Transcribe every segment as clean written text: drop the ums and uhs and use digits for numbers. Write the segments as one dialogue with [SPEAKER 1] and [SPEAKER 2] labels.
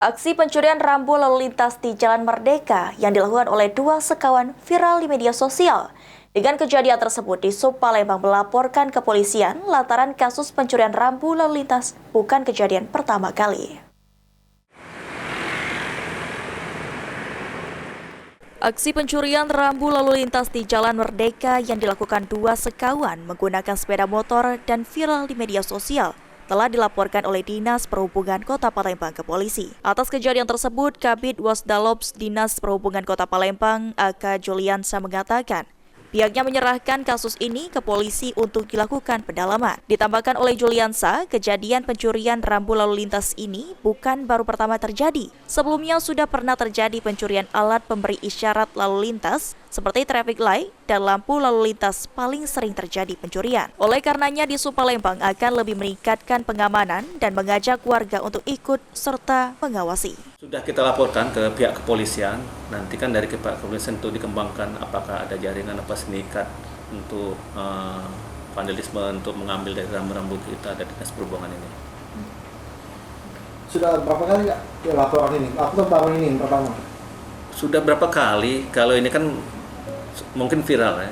[SPEAKER 1] Aksi pencurian rambu lalu lintas di Jalan Merdeka yang dilakukan oleh dua sekawan viral di media sosial. Dengan kejadian tersebut, Disub Palembang melaporkan kepolisian lantaran kasus pencurian rambu lalu lintas bukan kejadian pertama kali. Aksi pencurian rambu lalu lintas di Jalan Merdeka yang dilakukan dua sekawan menggunakan sepeda motor dan viral di media sosial telah dilaporkan oleh Dinas Perhubungan Kota Palembang ke polisi. Atas kejadian tersebut, Kabid Wasdalops Dinas Perhubungan Kota Palembang, AK Juliansa mengatakan, pihaknya menyerahkan kasus ini ke polisi untuk dilakukan pendalaman. Ditambahkan oleh Juliansa, kejadian pencurian rambu lalu lintas ini bukan baru pertama terjadi. Sebelumnya sudah pernah terjadi pencurian alat pemberi isyarat lalu lintas seperti traffic light dan lampu lalu lintas paling sering terjadi pencurian. Oleh karenanya, Disub Palembang akan lebih meningkatkan pengamanan dan mengajak warga untuk ikut serta mengawasi.
[SPEAKER 2] Sudah kita laporkan ke pihak kepolisian, nanti kan dari pihak kepolisian itu dikembangkan apakah ada jaringan apa sindikat untuk vandalisme untuk mengambil dari rambu-rambu kita dari Dinas Perhubungan ini.
[SPEAKER 3] Sudah berapa kali ya laporan ini? Aku baru ini pertama.
[SPEAKER 2] Sudah berapa kali, kalau ini kan mungkin viral ya.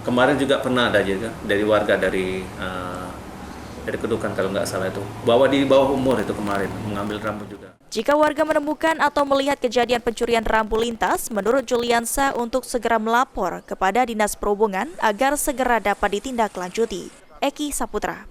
[SPEAKER 2] Kemarin juga pernah ada juga dari warga dari Kedukan kalau nggak salah itu. Di bawah umur itu kemarin mengambil rambu juga.
[SPEAKER 1] Jika warga menemukan atau melihat kejadian pencurian rambu lintas, menurut Juliansa untuk segera melapor kepada Dinas Perhubungan agar segera dapat ditindaklanjuti. Eki Saputra.